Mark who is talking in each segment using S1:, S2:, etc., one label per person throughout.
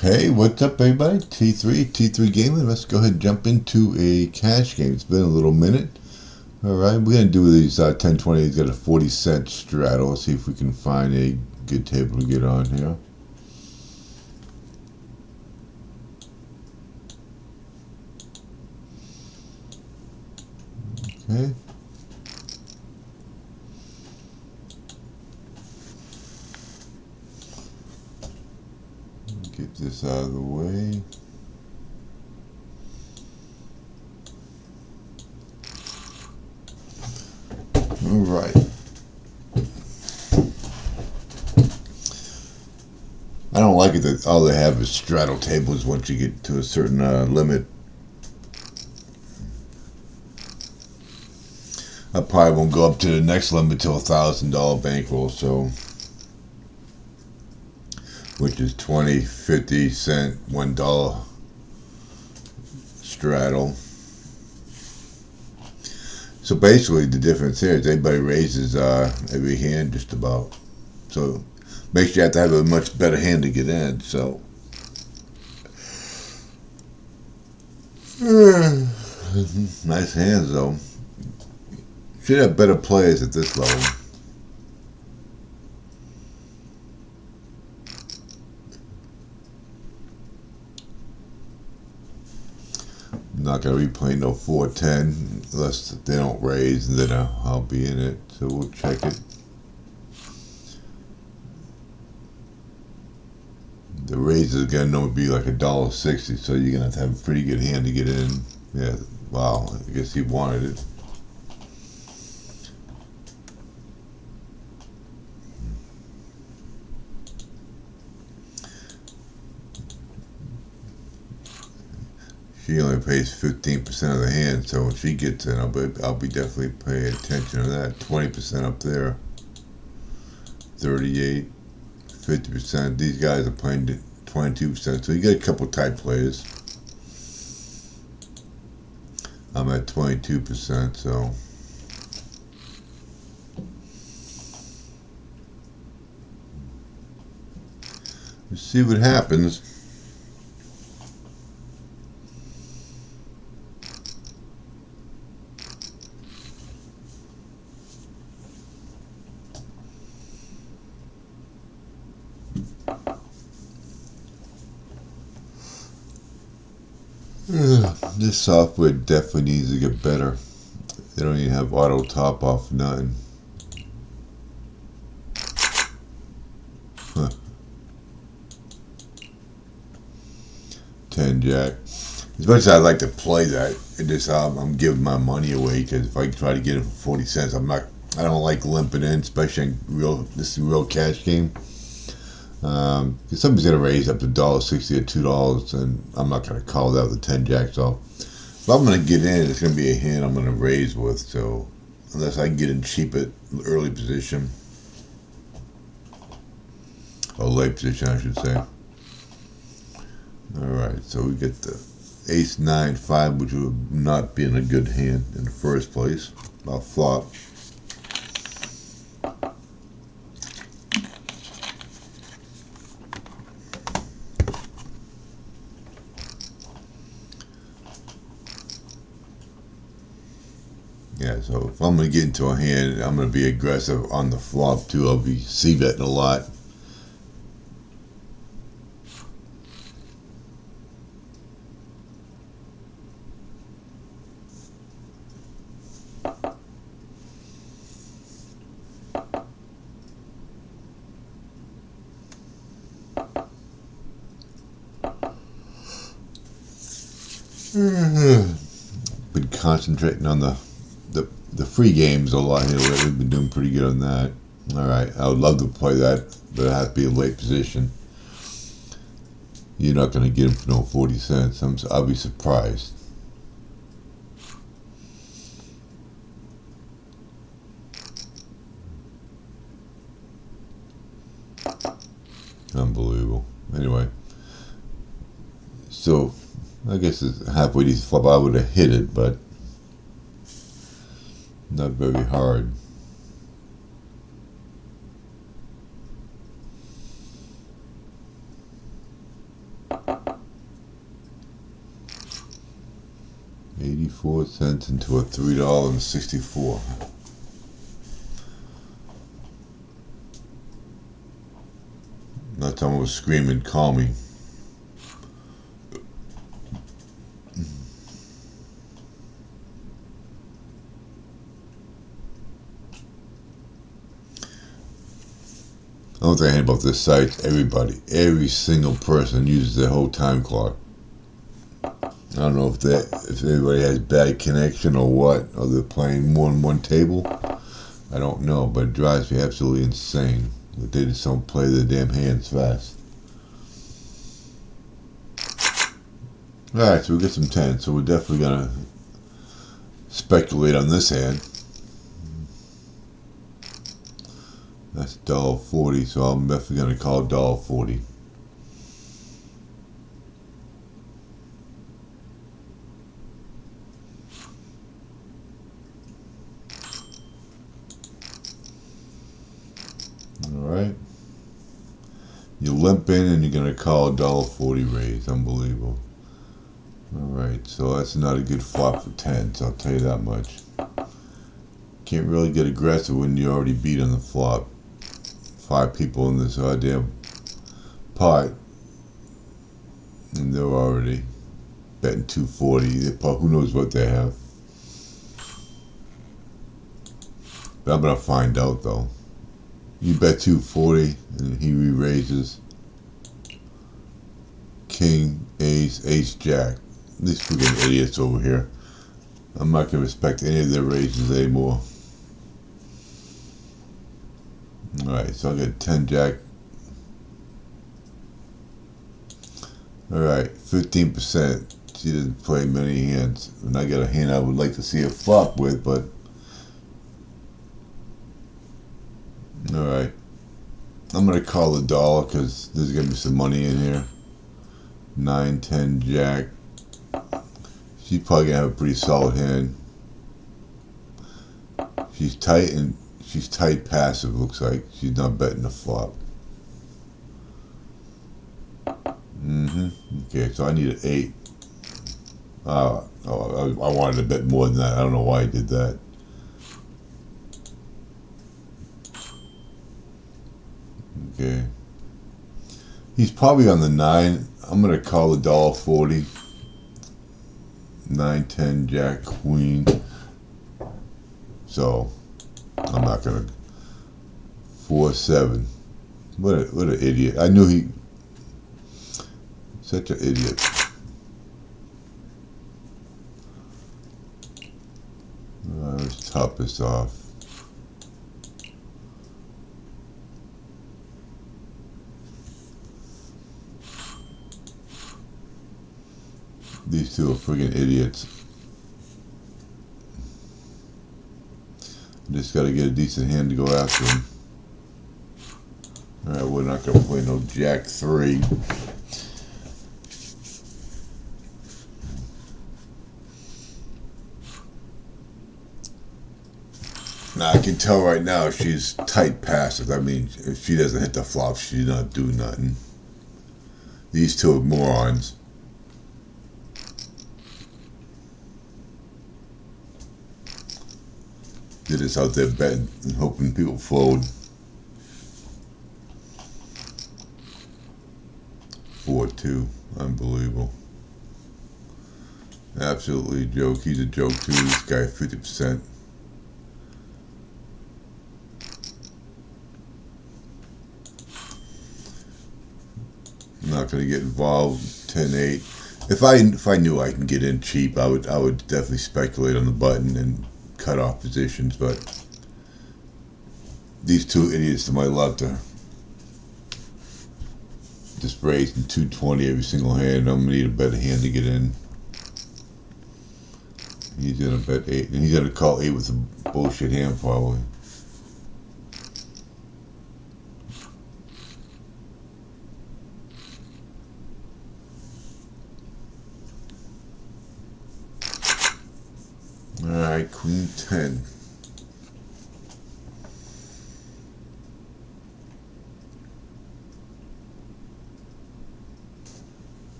S1: Hey, what's up, everybody? T3 Gaming. Let's go ahead and jump into a cash game. It's been a little minute. All right, we're going to do these 1020. He's got a 40-cent straddle. Let's see if we can find a good table to get on here. Okay. Get this out of the way. All right. I don't like it that all they have is straddle tables once you get to a certain limit. I probably won't go up to the next limit till $1,000 bankroll, so which is 20, 50 cent, $1 straddle. So basically the difference here is everybody raises every hand just about. So makes you have to have a much better hand to get in. So nice hands though. Should have better players at this level. I'm not gonna be playing no 410 unless they don't raise, and then I'll be in it. So we'll check it. The raise is gonna normally be like $1.60, so you're gonna have to have a pretty good hand to get in. Yeah, wow. I guess he wanted it. She only pays 15% of the hand, so when she gets in, I'll be definitely paying attention to that. 20% up there, 38, 50%. These guys are playing 22%, so you get a couple tight players. I'm at 22%, so let's see what happens. This software definitely needs to get better. They don't even have auto top off, nothing. Huh. 10 jack. As much as I'd like to play that, I'm giving my money away, because if I try to get it for 40 cents, I don't like limping in, especially in this is a real cash game. If somebody's gonna raise up to $1.60 or $2, and I'm not gonna call that with 10 jacks off. If I'm gonna get in, it's gonna be a hand I'm gonna raise with. So unless I can get in cheap at early position, or late position, I should say. All right, so we get the ace 9 5, which would not be in a good hand in the first place. I'll flop. Yeah, so if I'm going to get into a hand, I'm going to be aggressive on the flop too. I'll be c-betting a lot. Been concentrating on the free games a lot here. We've been doing pretty good on that. All right, I would love to play that, but it has to be a late position. You're not going to get them for no 40 cents. I'll be surprised. Unbelievable. Anyway, so I guess it's halfway decent flop. I would have hit it, but not very hard. 84 cents into a $3.64. That time I was screaming, call me. The only thing I hate about this site, every single person uses their whole time clock. I don't know if everybody has bad connection or what, or they're playing more than one table. I don't know, but it drives me absolutely insane that they just don't play their damn hands fast. Alright, so we get some 10, so we're definitely gonna speculate on this hand. That's $1.40, so I'm definitely gonna call $1.40. Alright. You limp in and you're gonna call $1.40 raise. Unbelievable. Alright, so that's not a good flop for 10s, I'll tell you that much. Can't really get aggressive when you already beat on the flop. 5 people in this goddamn pot, and they're already betting 240. Who knows what they have? But I'm gonna find out though. You bet 240 and he re-raises. King, ace, ace, jack. These freaking idiots over here. I'm not gonna respect any of their raises anymore. Alright, so I'll get 10 jack. Alright, 15%. She doesn't play many hands. And I got a hand I would like to see a flop with, but alright. I'm gonna call the dollar because there's gonna be some money in here. 9, 10, jack. She's probably gonna have a pretty solid hand. She's tight and she's tight passive, looks like. She's not betting the flop. Okay, so I need an 8. I wanted to bet more than that. I don't know why I did that. Okay. He's probably on the 9. I'm going to call the $1.40. 9, 10, jack, queen. So, I'm not going to. 4, 7. What an idiot. I knew he. Such an idiot. Let's top this off. These two are friggin' idiots. Just gotta get a decent hand to go after them. Alright, we're not gonna play no jack 3. Now I can tell right now she's tight passive. I mean, if she doesn't hit the flop, she's not doing nothing. These two are morons. They're just out there betting and hoping people fold. 4-2. Unbelievable. Absolutely a joke. He's a joke too. This guy 50%. I'm not gonna get involved. 10-8. If I knew I can get in cheap, I would definitely speculate on the button and cut off positions, but these two idiots to my left are just raising 220 every single hand. I'm gonna need a better hand to get in. He's gonna bet 8, and he's gonna call 8 with a bullshit hand probably. Alright, queen 10.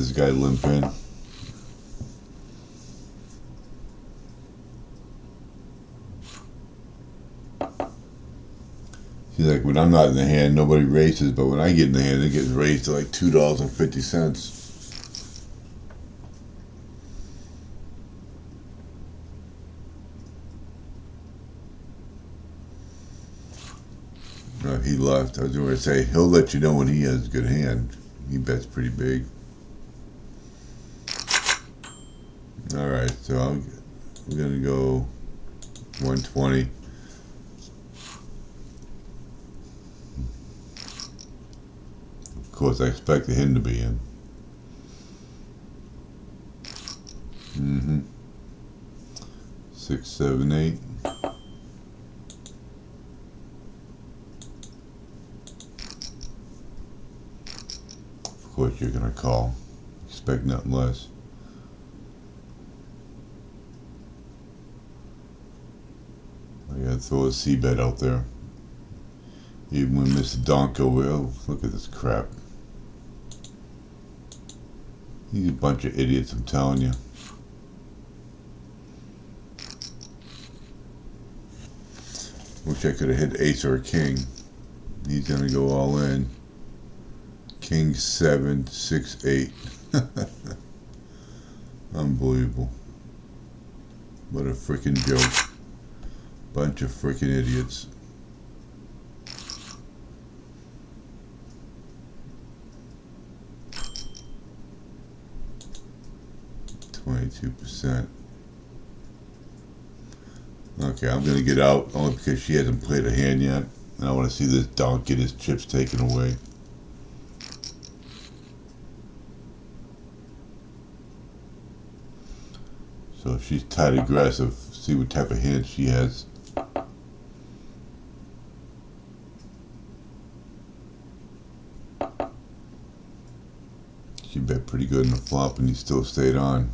S1: this guy limp in. See, like when I'm not in the hand, nobody races, but when I get in the hand, it gets raised to like $2.50. He left. I was going to say, he'll let you know when he has a good hand. He bets pretty big. Alright, so we're going to go 120. Of course, I expected him to be in. 6, 7, 8. Of course, you're going to call. Expect nothing less. I got to throw a C-bet out there. Even when Mr. Donko will. Look at this crap. He's a bunch of idiots, I'm telling you. Wish I could have hit ace or a king. He's going to go all in. King 7, 6, 8. Unbelievable. What a freaking joke. Bunch of freaking idiots. %. Okay, I'm gonna get out only because she hasn't played a hand yet, and I want to see this donk get his chips taken away. So she's tight aggressive. See what type of hand she has. She bet pretty good in the flop, and he still stayed on.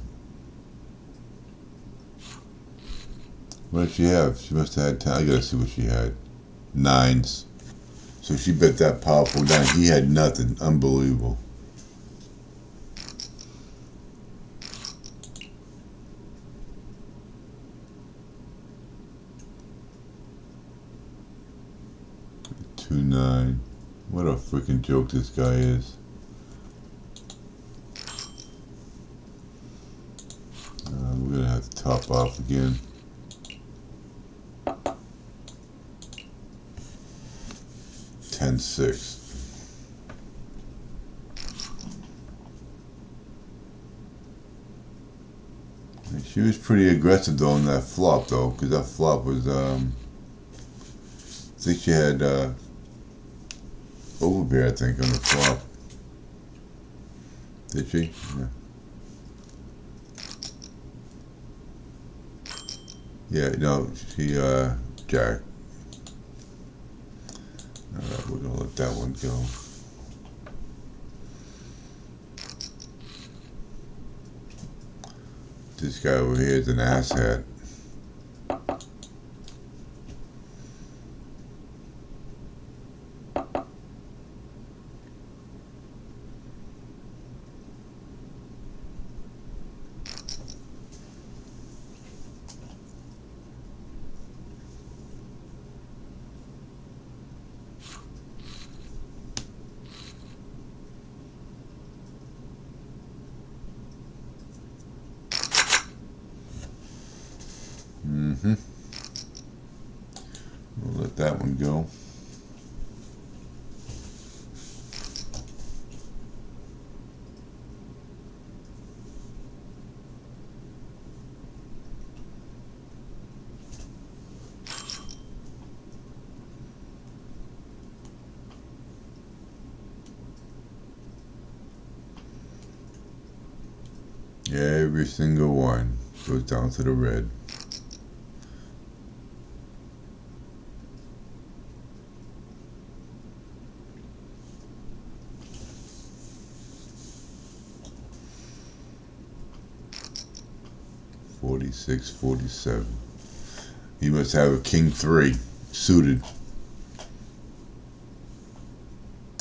S1: What did she have? She must have had 10. I gotta see what she had. 9s. So she bet that powerful down. He had nothing. Unbelievable. Two, 9. What a freaking joke this guy is. We're gonna have to top off again. 10-6. She was pretty aggressive though on that flop though, because that flop was I think she had overbear, I think, on the flop. Did she? Yeah. Yeah, no, she jack. Alright, we're gonna let that one go. This guy over here is an asshat. We'll let that one go. Every single one goes down to the red. $46, $47. He must have a king 3 suited.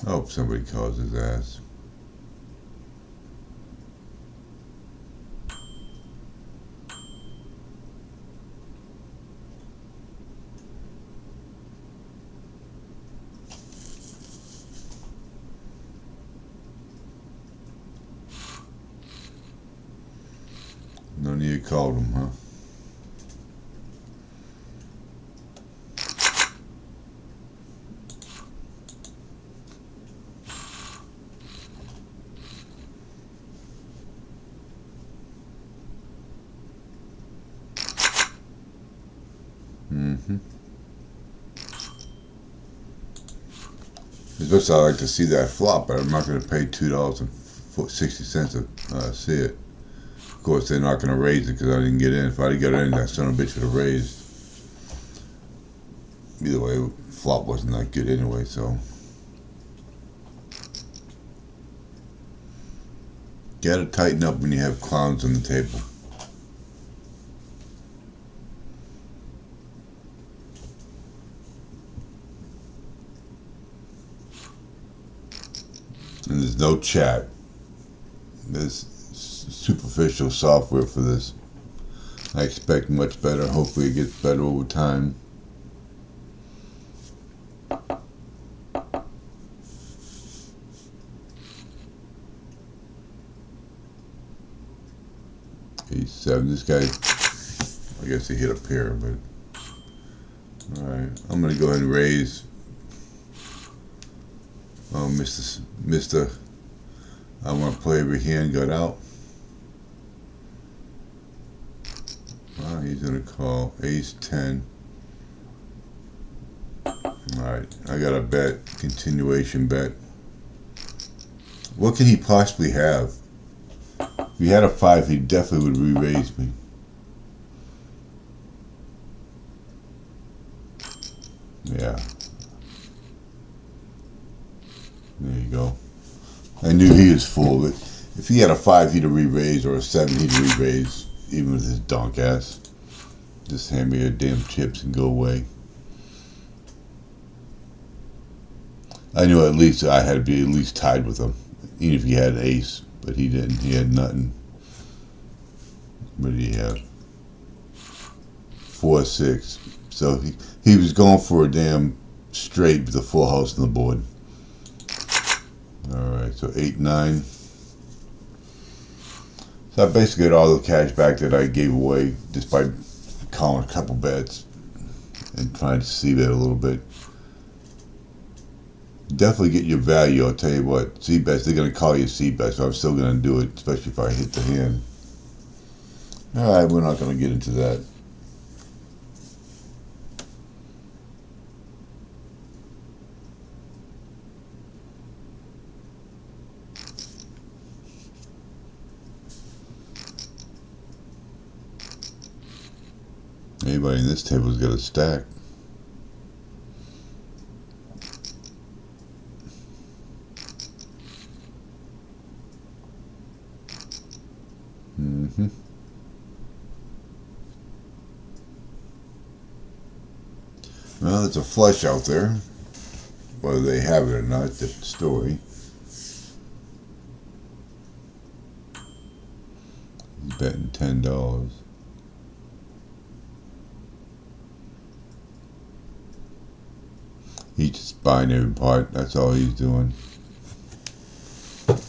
S1: I hope somebody calls his ass. No need to call them, huh? Especially I like to see that flop, but I'm not going to pay $2.60 to see it. Of course, they're not going to raise it because I didn't get in. If I didn't get in, that son of a bitch would have raised. Either way, flop wasn't that good anyway, so. Gotta tighten up when you have clowns on the table. And there's no chat. There's superficial software for this. I expect much better. Hopefully it gets better over time. A7. This guy, I guess he hit a pair, but alright. I'm gonna go ahead and raise. Oh, Mr. I want to play every hand got out. Wow, he's gonna call ace 10. Alright, I got a bet, continuation bet. What can he possibly have? If he had a 5, he definitely would re-raise me. Yeah. There you go. I knew he was full, but if he had a 5, he'd have re-raised, or a 7, he'd re-raise, even with his donk ass. Just hand me your damn chips and go away. I knew at least I had to be at least tied with him, even if he had an ace, but he didn't. He had nothing. What did he have? 4-6. So he was going for a damn straight with a full house on the board. Alright, so 8-9. So I basically got all the cash back that I gave away just by calling a couple bets and trying to c-bet a little bit. Definitely get your value. I'll tell you what, c-bets, they're going to call you c-bet, so I'm still going to do it, especially if I hit the hand. Alright, we're not going to get into that. Anybody in this table's got a stack. Well, there's a flush out there. Whether they have it or not, different story. He's betting $10. He's just buying every part. That's all he's doing. And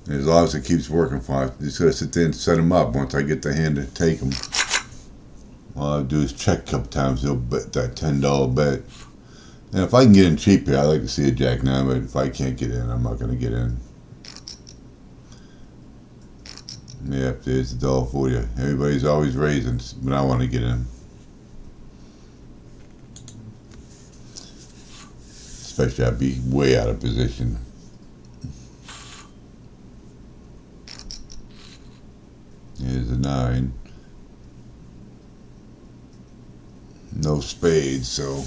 S1: as long as it keeps working fine, I'm just going to sit there and set him up. Once I get the hand to take him, all I do is check a couple times. He'll bet that $10 bet. And if I can get in cheap here, I like to see a jack 9, but if I can't get in, I'm not going to get in. Yep, there's the dollar for you. Everybody's always raising, but I want to get in. Especially I'd be way out of position. Here's a 9. No spades, so.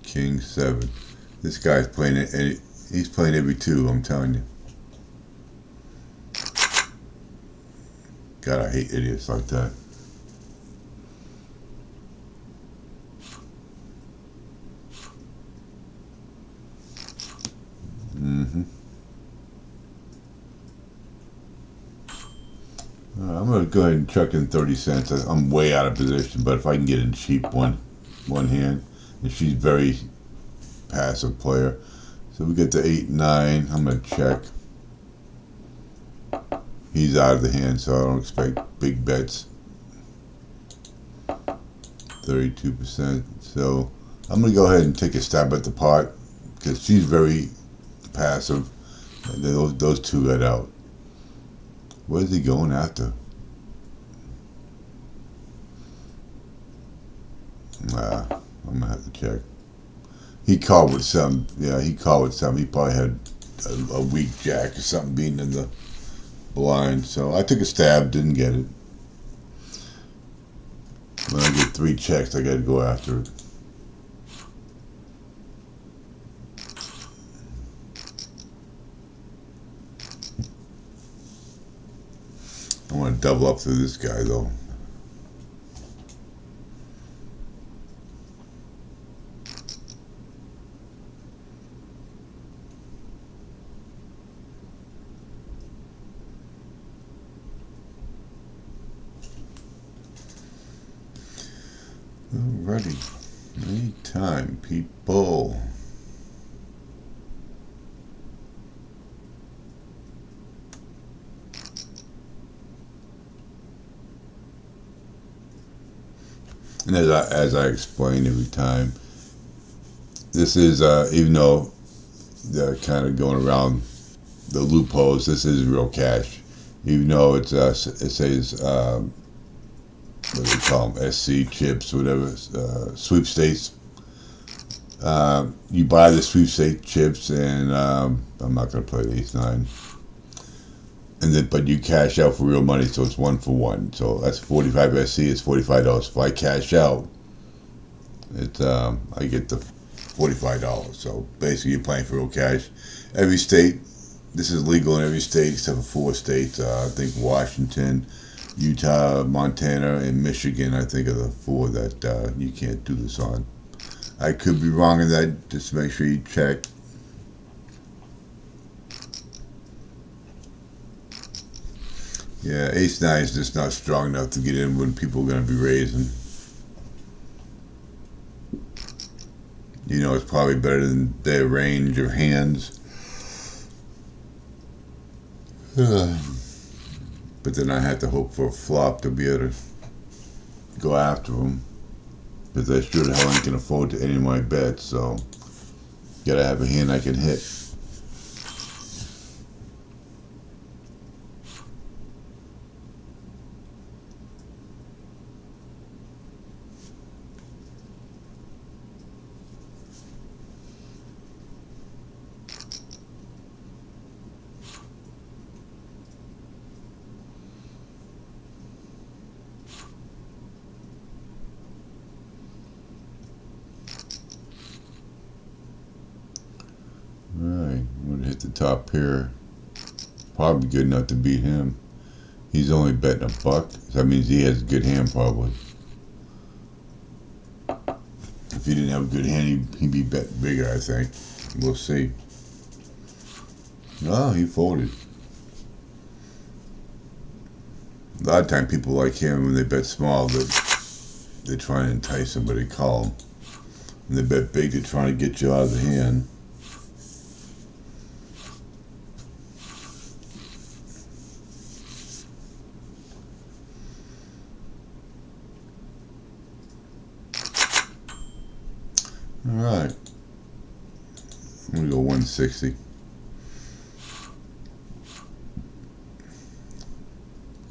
S1: King 7. This guy's playing it, and he's playing every 2, I'm telling you. God, I hate idiots like that. I'm going to go ahead and chuck in 30 cents. I'm way out of position, but if I can get in cheap one, one hand, and she's very passive player. So we get to 8-9. I'm gonna check. He's out of the hand, so I don't expect big bets. 32%. So I'm gonna go ahead and take a stab at the pot because she's very passive. And those two got out. What is he going after? I'm gonna have to check. He called with some. Yeah, he called with some. He probably had a weak jack or something being in the blind. So I took a stab, didn't get it. When I get 3 checks, I gotta go after it. I want to double up through this guy though. Alrighty. Anytime, people. And as I explain every time, this is even though they're kind of going around the loopholes, this is real cash. Even though it's it says what do they call them, SC chips, whatever, sweepstakes. You buy the sweepstakes chips, and I'm not going to play the ace nine. And then, but you cash out for real money, so it's 1 for 1. So that's 45 SC. It's $45. If I cash out, it's I get the $45. So basically, you're playing for real cash. Every state, this is legal in every state except for 4 states. I think Washington, Utah, Montana, and Michigan. I think are the 4 that you can't do this on. I could be wrong in that. Just make sure you check. Yeah, ace nine is just not strong enough to get in when people are going to be raising. You know, it's probably better than their range of hands. But then I have to hope for a flop to be able to go after them. Because I sure the hell ain't can afford to any of my bets, so gotta have a hand I can hit. Alright, I'm going to hit the top pair. Probably good enough to beat him. He's only betting $1, so that means he has a good hand probably. If he didn't have a good hand, he'd be betting bigger, I think. We'll see. No, he folded. A lot of times people like him, when they bet small, they try and entice somebody to call them. When they bet big, they're trying to get you out of the hand. Alright. I'm going to go 160. Of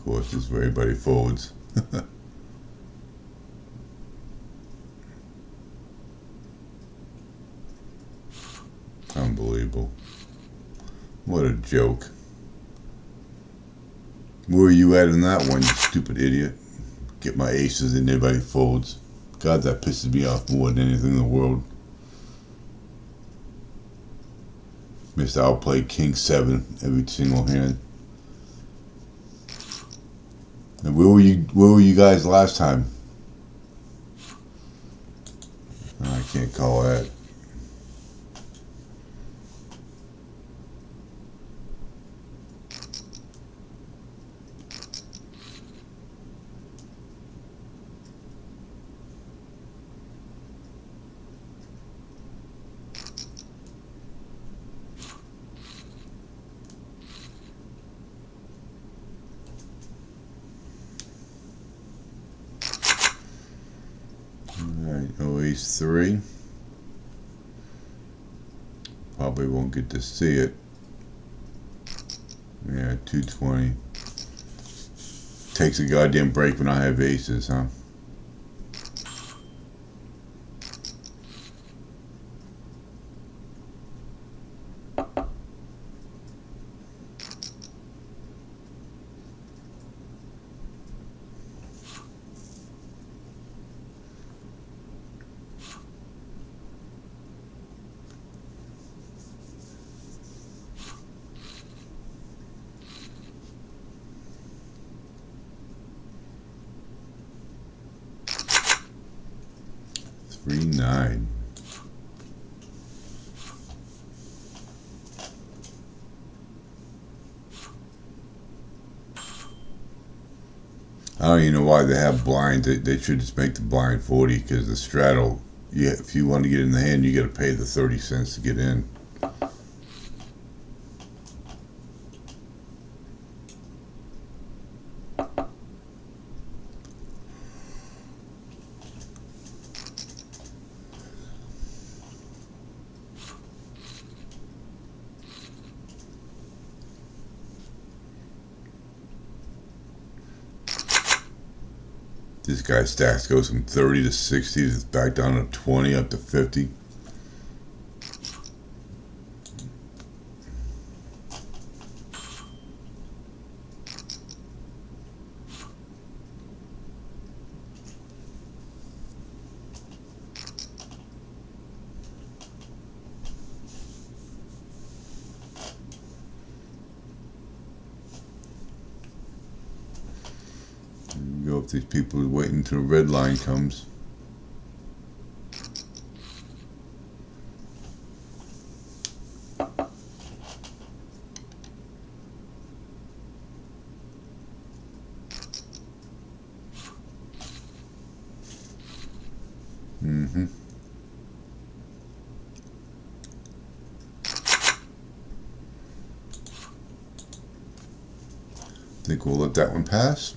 S1: course, this is where everybody folds. Unbelievable. What a joke. Where are you at in that one, you stupid idiot? Get my aces and everybody folds. God, that pisses me off more than anything in the world. Missed outplay King 7 every single hand. And where were you guys last time? Oh, I can't call that. Alright, oh ace 3. Probably won't get to see it. Yeah, 220. Takes a goddamn break when I have aces, huh? Three, 9. I don't even know why they have blinds. They should just make the blind 40 because the straddle, yeah, if you want to get in the hand, you got to pay the 30 cents to get in. This guy's stacks goes from 30 to 60, it's back down to 20, up to 50. Go if these people are waiting until the red line comes. Think we'll let that one pass.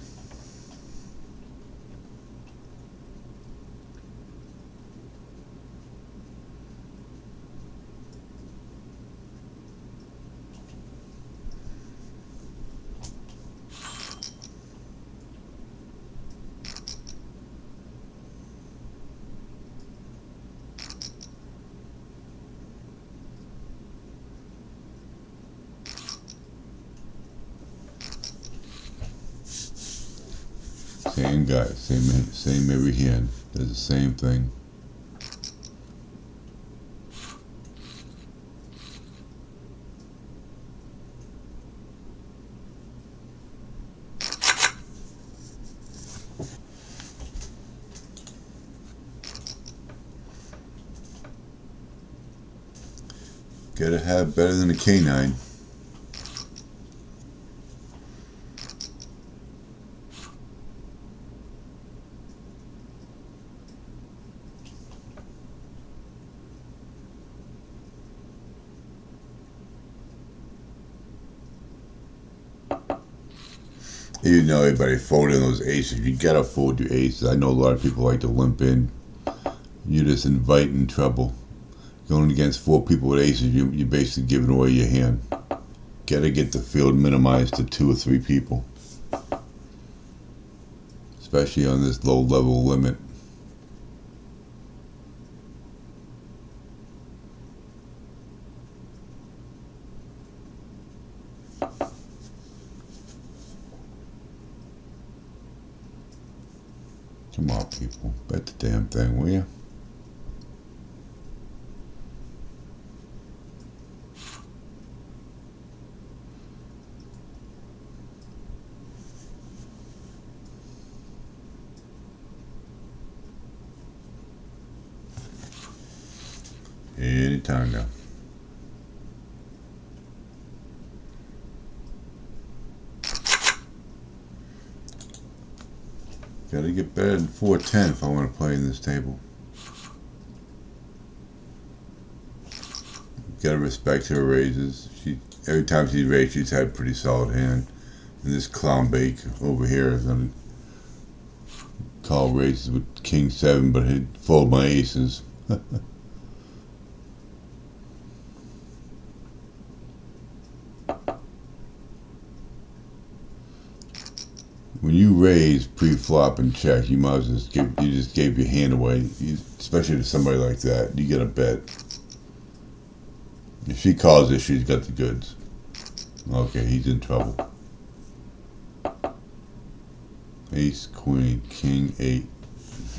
S1: Same guy, same every hand. Does the same thing. Gotta have better than a canine. Even though everybody folding those aces, you gotta fold your aces. I know a lot of people like to limp in. You're just inviting trouble. Going against 4 people with aces, you're basically giving away your hand. Gotta get the field minimized to 2 or 3 people. Especially on this low level limit. Come on, people. Bet the damn thing, will you? Anytime now. Gotta get better than 410 if I want to play in this table. Gotta respect her raises. Every time she's raised, she's had a pretty solid hand. And this clown bake over here is gonna call races with king 7, but he'd fold my aces. When you raise pre-flop and check, you might as well just gave your hand away. Especially to somebody like that, you get a bet. If she calls this, she's got the goods. Okay, he's in trouble. Ace, queen, king, 8.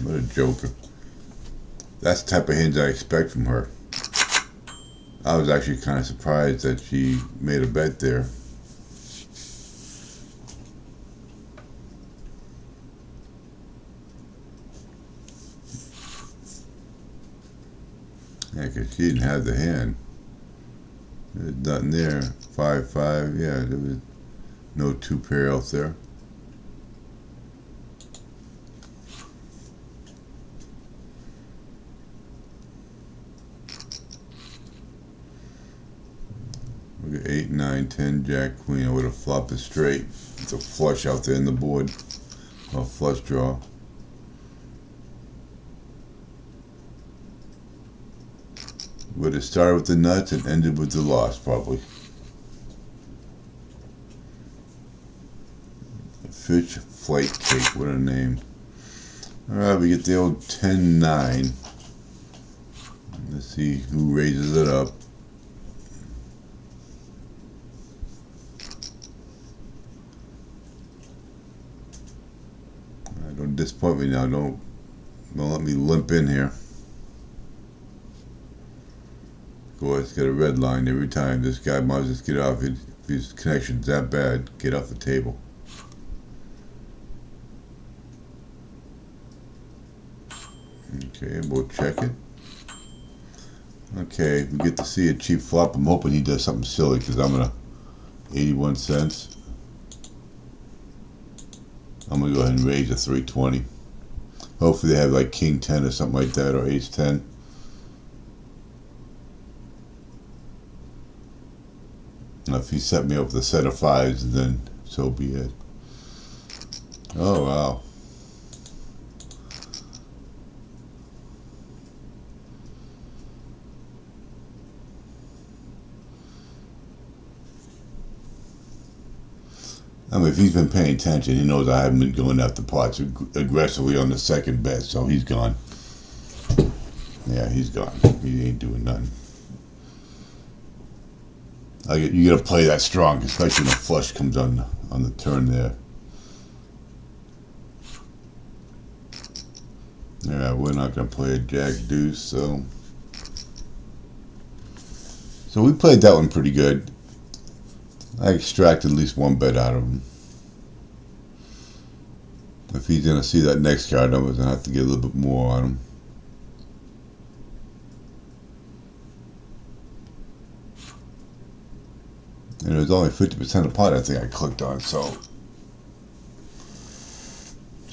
S1: What a joker. That's the type of hands I expect from her. I was actually kind of surprised that she made a bet there. Yeah, because she didn't have the hand. There's nothing there. 5-5. Yeah, there was no 2 pair out there. Look at 8, 9, 10, jack, queen. I would have flopped it straight. It's a flush out there in the board. A flush draw. Would have started with the nuts and ended with the loss, probably. Fish flight cake, what a name. Alright, we get the old 10-9. Let's see who raises it up. Don't disappoint me now. Don't let me limp in here. Boy, it's got a red line every time. This guy might just get off. If his connection's that bad, get off the table. Okay, we'll check it. Okay, we get to see a cheap flop. I'm hoping he does something silly because I'm gonna 81 cents. I'm gonna go ahead and raise a 320. Hopefully they have like king 10 or something like that, or ace 10. Now if he set me up with a set of 5s, then so be it. Oh wow. I mean, if he's been paying attention, he knows I haven't been going after pots aggressively on the second bet, so he's gone. Yeah, he's gone. He ain't doing nothing. You gotta play that strong, especially when a flush comes on the turn there. Yeah, we're not gonna play a jack deuce, so we played that one pretty good. I extracted at least one bet out of him. If he's going to see that next card, I'm going to have to get a little bit more on him. And it was only 50% of pot I think I clicked on, so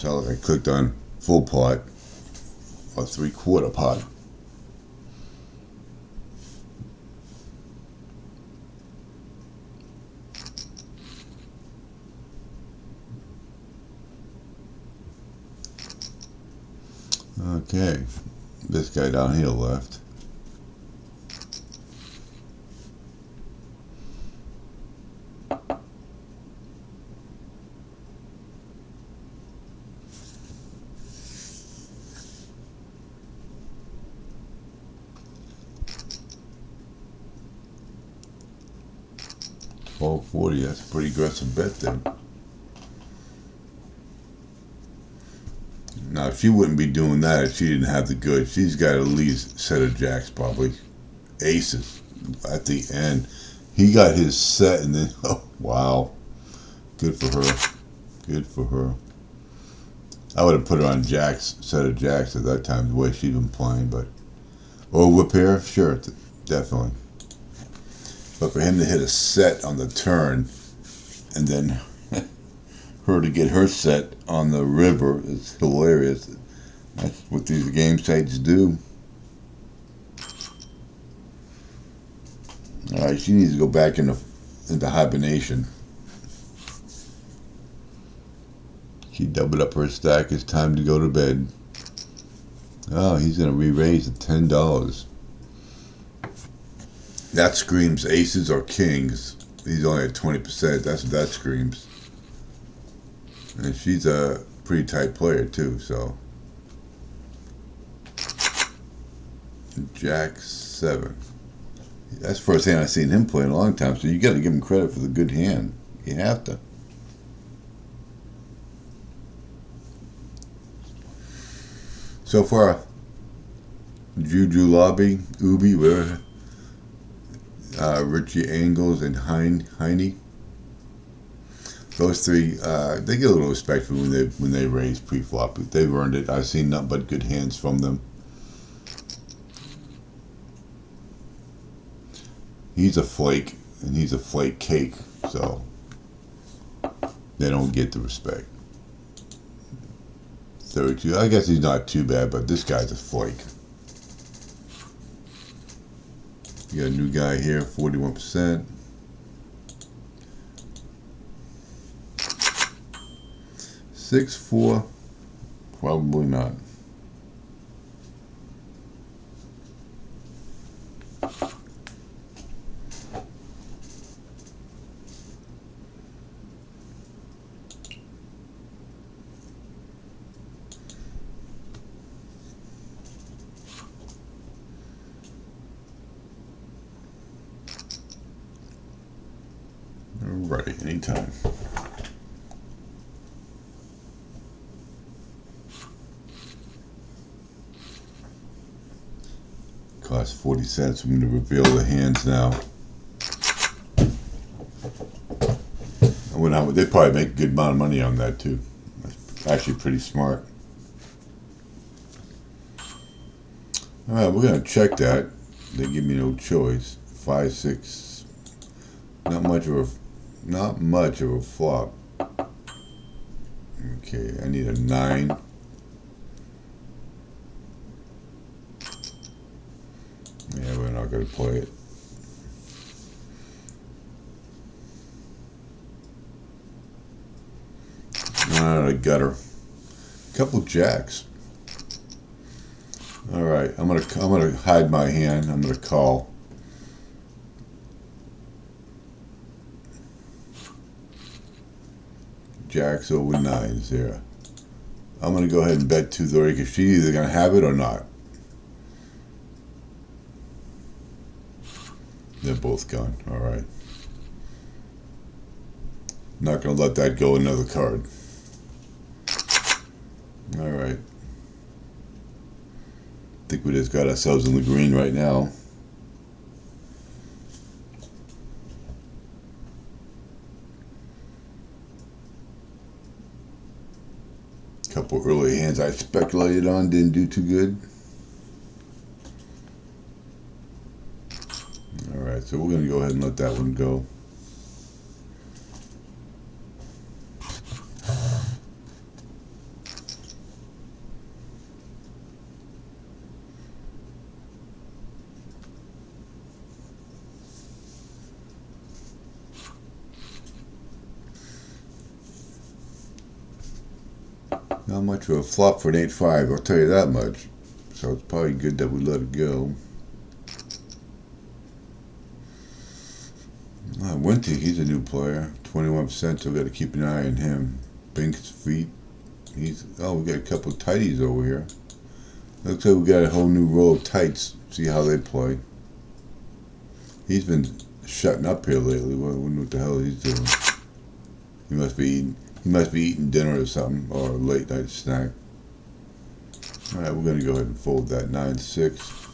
S1: I clicked on full pot or 3/4 pot. Okay, this guy down here left. $12.40, that's a pretty aggressive bet then. Now, she wouldn't be doing that if she didn't have the goods. She's got at least a set of jacks, probably. Aces at the end. He got his set and then, oh, wow. Good for her. Good for her. I would have put her on jacks, set of jacks at that time, the way she'd been playing, but. Or whip pair, sure, definitely. But for him to hit a set on the turn and then her to get her set on the river is hilarious. That's what these game sites do. Alright, she needs to go back into hibernation. She doubled up her stack. It's time to go to bed. Oh, he's going to re-raise to $10. That screams aces or kings. He's only at 20%. That's what that screams. And she's a pretty tight player too, so. Jack 7. That's the first hand I've seen him play in a long time, so you got to give him credit for the good hand. You have to. So far, Juju Lobby, Ubi, whatever, Richie Angles, and Heine. Those three, they get a little respect for when they raise pre-flop. They've earned it. I've seen nothing but good hands from them. He's a flake, and he's a flake cake, so they don't get the respect. 32. I guess he's not too bad, but this guy's a flake. You got a new guy here, 41%. 6-4, probably not. Alrighty, anytime. Cost 40 cents. I'm going to reveal the hands now. They probably make a good amount of money on that too. That's actually pretty smart. Alright, we're going to check that. They give me no choice. 5, 6. Not much of a flop. Okay, I need a 9. Yeah, we're not going to play it. A gutter. Couple jacks. All right, I'm gonna hide my hand. I'm gonna call. Jacks over 9s there. I'm gonna go ahead and bet 230 because she's either gonna have it or not. They're both gone. All right. Not gonna let that go another card. All right. I think we just got ourselves in the green right now. Couple early hands I speculated on didn't do too good. All right, so we're gonna go ahead and let that one go. Not much of a flop for an 8-5, I'll tell you that much. So it's probably good that we let it go. Winty, he's a new player. 21%, so we got to keep an eye on him. Pink's feet. We got a couple of tighties over here. Looks like we got a whole new row of tights. See how they play. He's been shutting up here lately. I wonder what the hell he's doing. He must be eating dinner or something, or a late night snack. Alright, we're going to go ahead and fold that 9-6.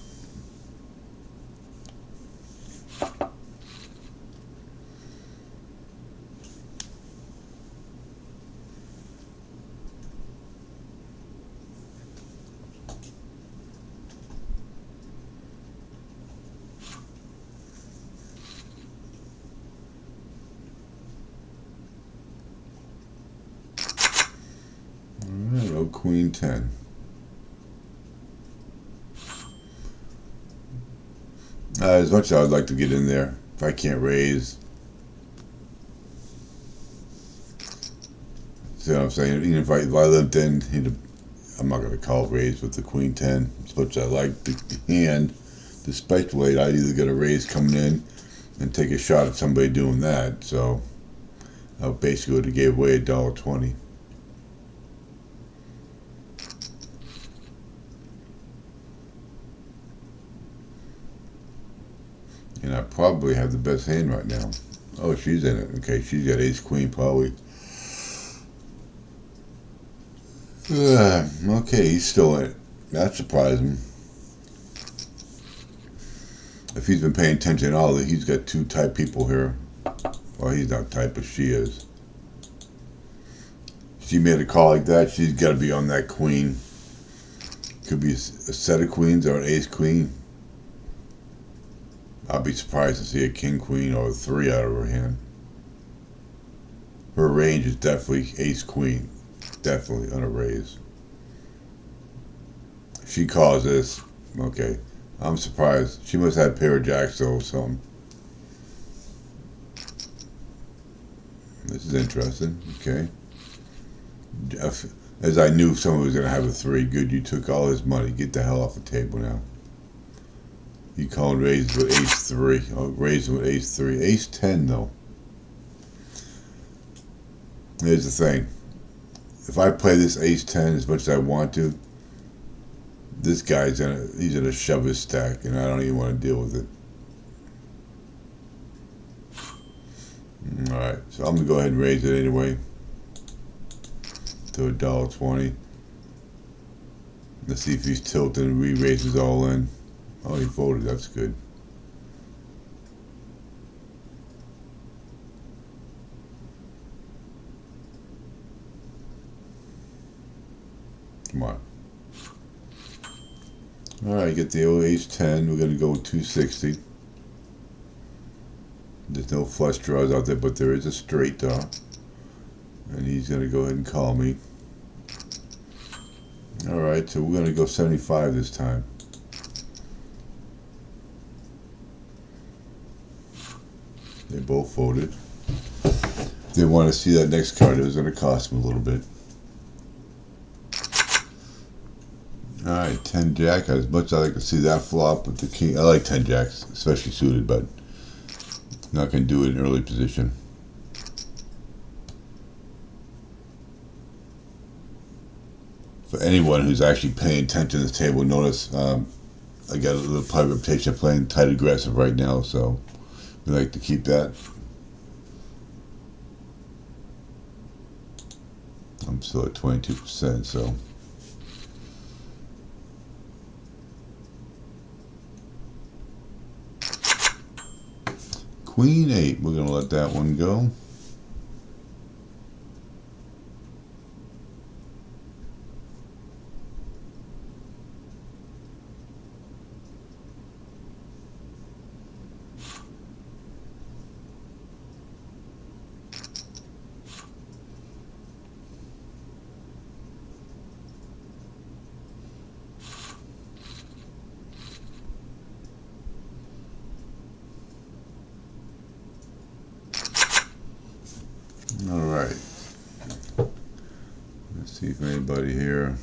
S1: Queen 10. As much as I would like to get in there, if I can't raise, See what I'm saying? Even if I lived in, I'm not gonna call raise with the queen 10. Which I like the hand to speculate. I either get a raise coming in and take a shot at somebody doing that. So I basically would have gave away $1.20. And I probably have the best hand right now. Oh, she's in it. Okay, she's got ace queen probably. Okay, he's still in it. That's surprising. If he's been paying attention at all, he's got two type people here. Well, he's not type, but she is. She made a call like that. She's got to be on that queen. Could be a set of queens or an ace queen. I'll be surprised to see a king queen or a 3 out of her hand. Her range is definitely ace queen. Definitely on a raise. She calls this. Okay. I'm surprised. She must have had a pair of jacks though or something. This is interesting. Okay. As I knew someone was going to have a 3. Good, you took all his money. Get the hell off the table now. You calling raises with ace 3. Oh, raising with ace 3. Ace 10 though. Here's the thing. If I play this ace 10 as much as I want to, this guy's he's gonna shove his stack, and I don't even want to deal with it. All right, so I'm gonna go ahead and raise it anyway to $1.20. Let's see if he's tilting and re-raises all in. Oh, he folded. That's good. Come on. Alright, get the old ace 10. We're going to go with 260. There's no flush draws out there, but there is a straight draw. And he's going to go ahead and call me. Alright, so we're going to go 75 this time. They both folded. They want to see that next card. It was going to cost them a little bit. Alright, 10 jack. As much as I like to see that flop with the king. I like 10 jacks, especially suited, but not going to do it in early position. For anyone who's actually paying attention to this table, notice I got a little private reputation of playing tight aggressive right now, so we like to keep that. I'm still at 22%, so. Queen 8, we're going to let that one go. Alright, let's see if anybody here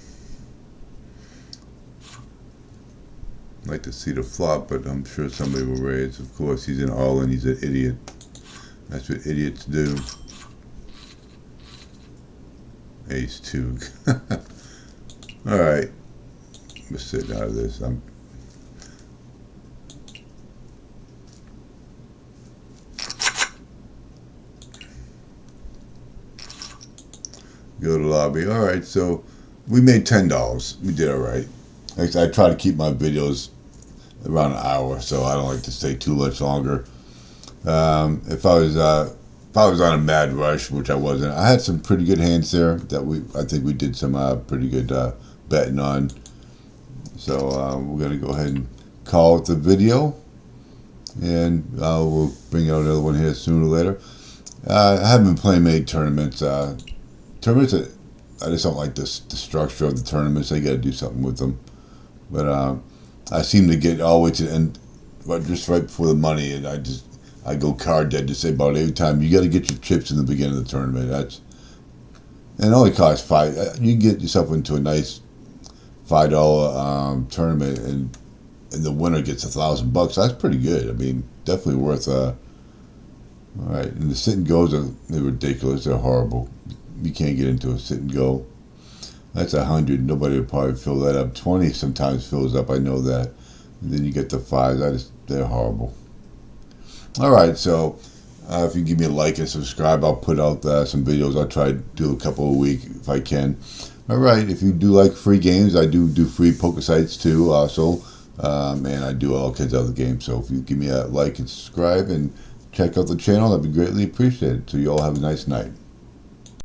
S1: would like to see the flop, but I'm sure somebody will raise. Of course, he's in all in, he's an idiot. That's what idiots do. Ace 2. Alright, we're sitting out of this. Go to lobby. Alright, so we made $10. We did alright. I try to keep my videos around an hour, so I don't like to stay too much longer. If I was on a mad rush, which I wasn't, I had some pretty good hands there that I think we did some pretty good betting on. So we're gonna go ahead and call it the video, and we'll bring out another one here sooner or later. I haven't been playing many tournaments. I just don't like the structure of the tournaments. They got to do something with them. But I seem to get all the way to the end, just right before the money, and I go card dead to say about every time. You got to get your chips in the beginning of the tournament. And it only costs five. You can get yourself into a nice $5 tournament, and the winner gets $1,000. That's pretty good. I mean, definitely worth. All right, and the sit-n-gos they're ridiculous. They're horrible. You can't get into a sit-n-go. That's 100. Nobody would probably fill that up. 20 sometimes fills up. I know that. And then you get the fives. They're horrible. All right, so if you give me a like and subscribe, I'll put out some videos. I'll try to do a couple a week if I can. All right, if you do like free games, I do free poker sites too also. And I do all kinds of other games. So if you give me a like and subscribe and check out the channel, that'd be greatly appreciated. So you all have a nice night.